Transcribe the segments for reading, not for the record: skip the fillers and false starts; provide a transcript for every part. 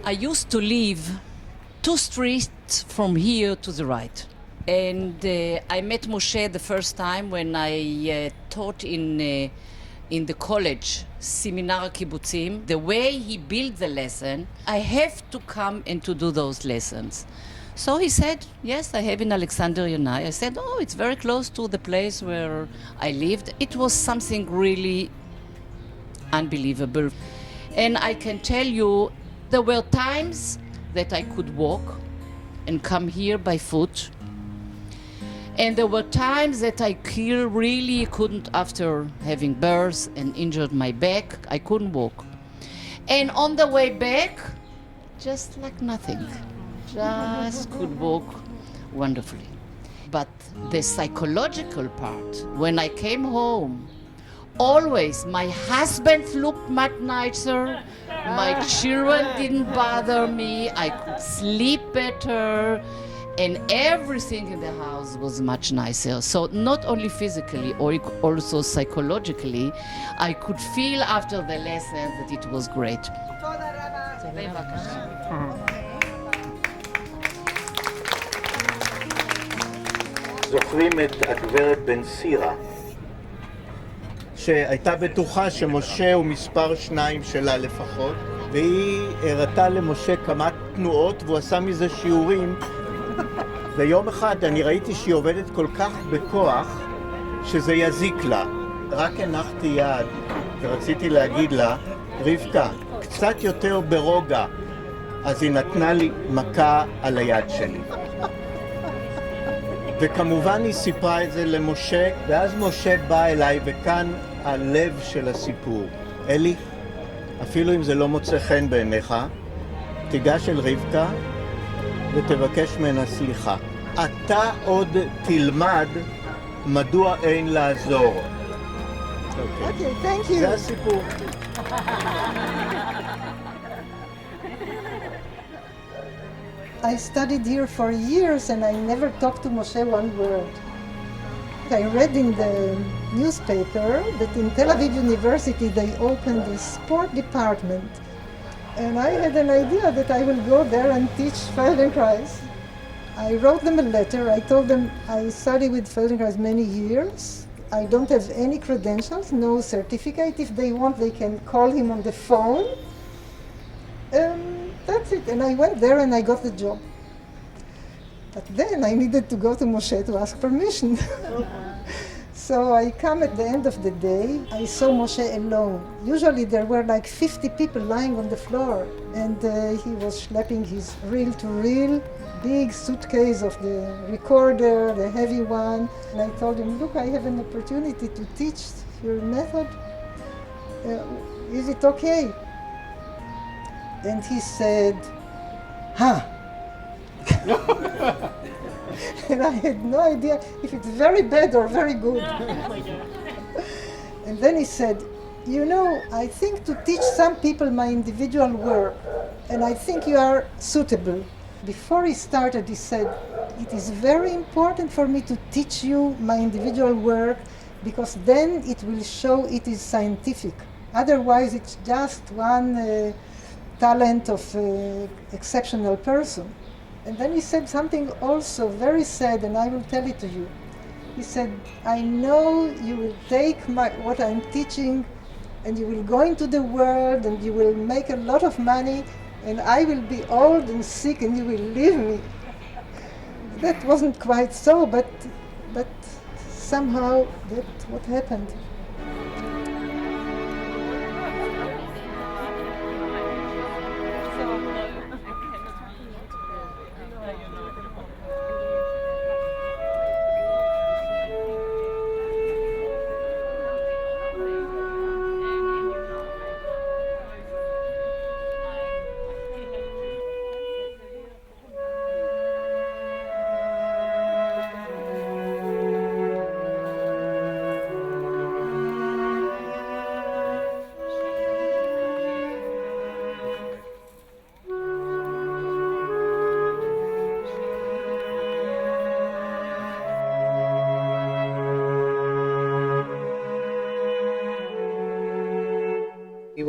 I used to live 2 streets from here to the right. And I met Moshe the first time when I taught in the college, Seminar Kibbutzim. The way he built the lesson, I have to come and to do those lessons. So he said, yes, I have in Alexander Yonai. I said, oh, it's very close to the place where I lived. It was something really unbelievable. And I can tell you, there were times that I could walk and come here by foot. And there were times that I really couldn't, after having birth and injured my back, I couldn't walk. And on the way back, just like nothing, just could walk wonderfully. But the psychological part, when I came home, always my husband looked much nicer, my children didn't bother me, I could sleep better, and everything in the house was much nicer. So not only physically, or also psychologically, I could feel after the lessons that it was great. זוכרים את הגברת בן סירה, שהייתה בטוחה שמשה הוא מספר 2 שלה לפחות, והיא הראתה למשה כמה תנועות והוא עשה מזה שיעורים. ויום אחד אני ראיתי שהיא עובדת כל כך בכוח שזה יזיק לה. רק הנחתי יד ורציתי להגיד לה, רבקה, קצת יותר ברוגע. אז היא נתנה לי מכה על היד שלי. וכמובן היא סיפרה את זה למשה, ואז משה בא אליי, וכאן הלב של הסיפור. אלי, אפילו אם זה לא מוצא חן בעיניך, תיגש אל רבקה ותבקש ממנה סליחה. אתה עוד תלמד מדוע אין לעזור. אוקיי, thank you. זה הסיפור. I studied here for years and I never talked to Moshe one word. I read in the newspaper that in Tel Aviv University they opened a sport department. And I had an idea that I will go there and teach Feldenkrais. I wrote them a letter. I told them I studied with Feldenkrais many years. I don't have any credentials, no certificate. If they want, they can call him on the phone. That's it. And I went there and I got the job. But then I needed to go to Moshe to ask permission. So I come at the end of the day, I saw Moshe alone. Usually there were like 50 people lying on the floor, and he was schlepping his reel-to-reel, big suitcase of the recorder, the heavy one. And I told him, look, I have an opportunity to teach your method. Is it okay? And he said, huh. And I had no idea if it's very bad or very good. And then he said, you know, I think to teach some people my individual work, and I think you are suitable. Before he started, he said, it is very important for me to teach you my individual work, because then it will show it is scientific. Otherwise, it's just one talent of exceptional person. And then he said something also very sad, and I will tell it to you. He said, I know you will take what I'm teaching and you will go into the world and you will make a lot of money, and I will be old and sick and you will leave me. That wasn't quite so, but somehow that's what happened.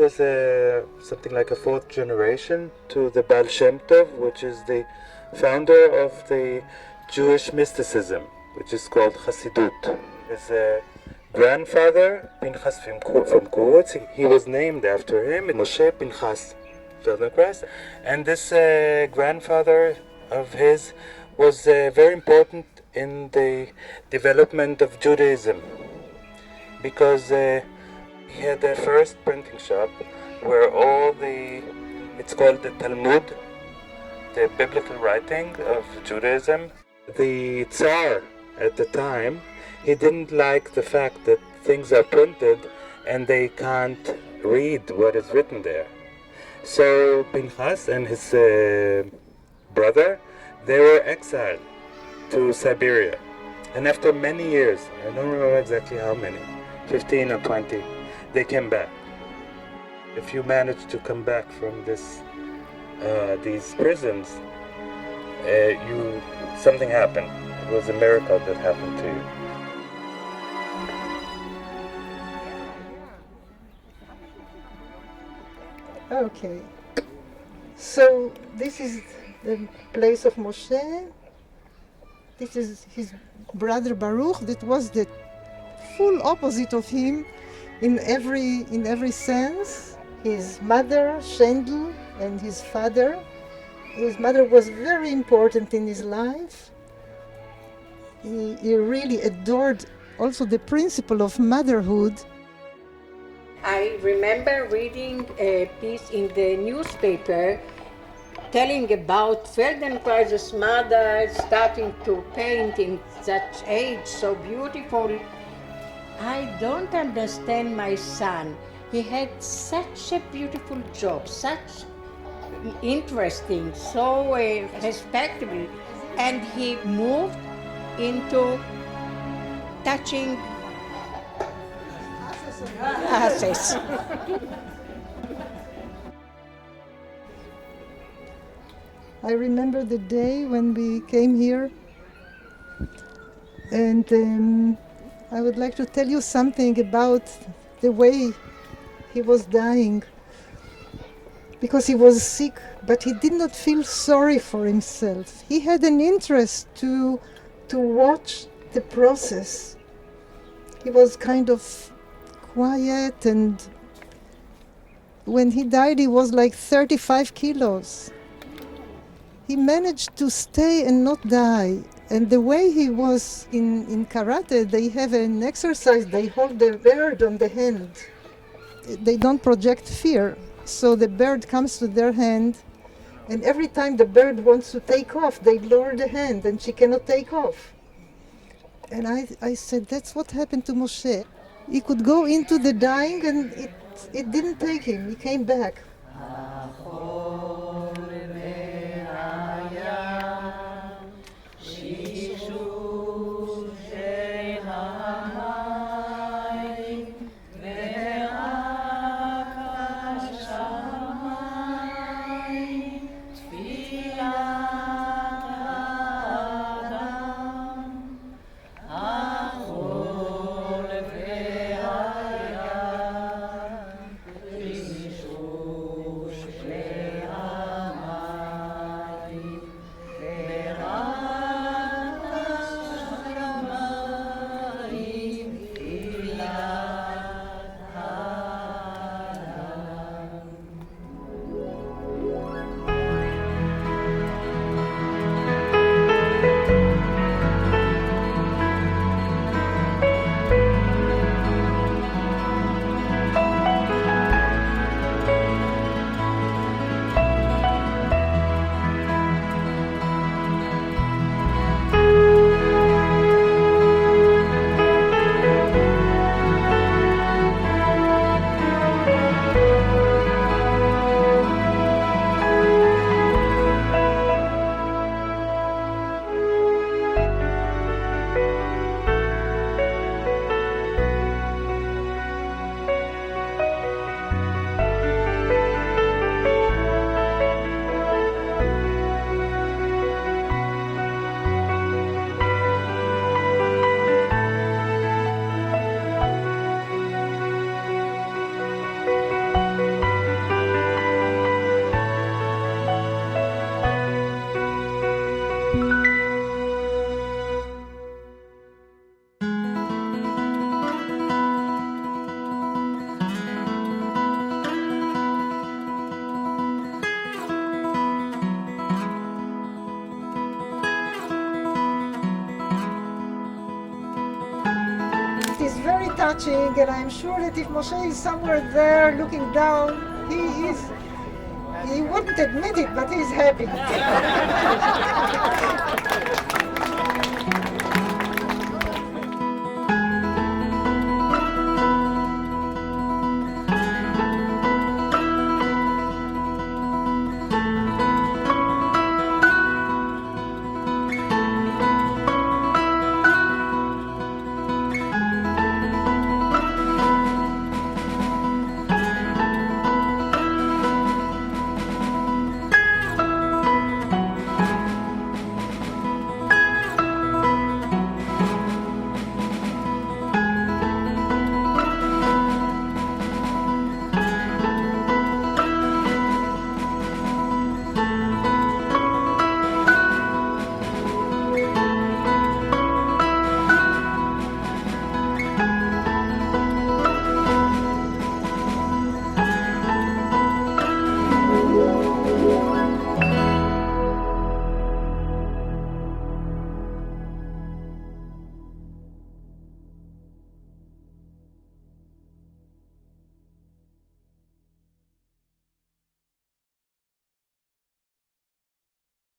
was something like a fourth generation to the Baal Shem Tov, which is the founder of the Jewish mysticism, which is called Hasidut. His grandfather, Pinchas from Kurutz, he was named after him, Moshe Pinchas Pheldenkrais, and this grandfather of his was very important in the development of Judaism, because he had the first printing shop where it's called the Talmud, the biblical writing of Judaism. The Tsar at the time, he didn't like the fact that things are printed and they can't read what is written there. So Pinchas and his brother, they were exiled to Siberia. And after many years, I don't remember exactly how many, 15 or 20, they came back. If you manage to come back from these prisons, something happened. It was a miracle that happened to you. Okay. So this is the place of Moshe. This is his brother Baruch. That was the full opposite of him in every sense. His mother, Shendel, and his father. His mother was very important in his life. He really adored also the principle of motherhood. I remember reading a piece in the newspaper telling about Feldenkrais's mother starting to paint in such age, so beautiful. I don't understand my son. He had such a beautiful job, such interesting, so respectable, and he moved into touching asses. I remember the day when we came here, and I would like to tell you something about the way he was dying, because he was sick, but he did not feel sorry for himself. He had an interest to watch the process. He was kind of quiet, and when he died he was like 35 kilos. He managed to stay and not die. And the way he was in karate, they have an exercise, they hold the bird on the hand. They don't project fear. So the bird comes to their hand, and every time the bird wants to take off, they lower the hand and she cannot take off. And I said, that's what happened to Moshe. He could go into the dying and it didn't take him, he came back. touching, and I'm sure that if Moshe is somewhere there looking down, he wouldn't admit it, but he's happy.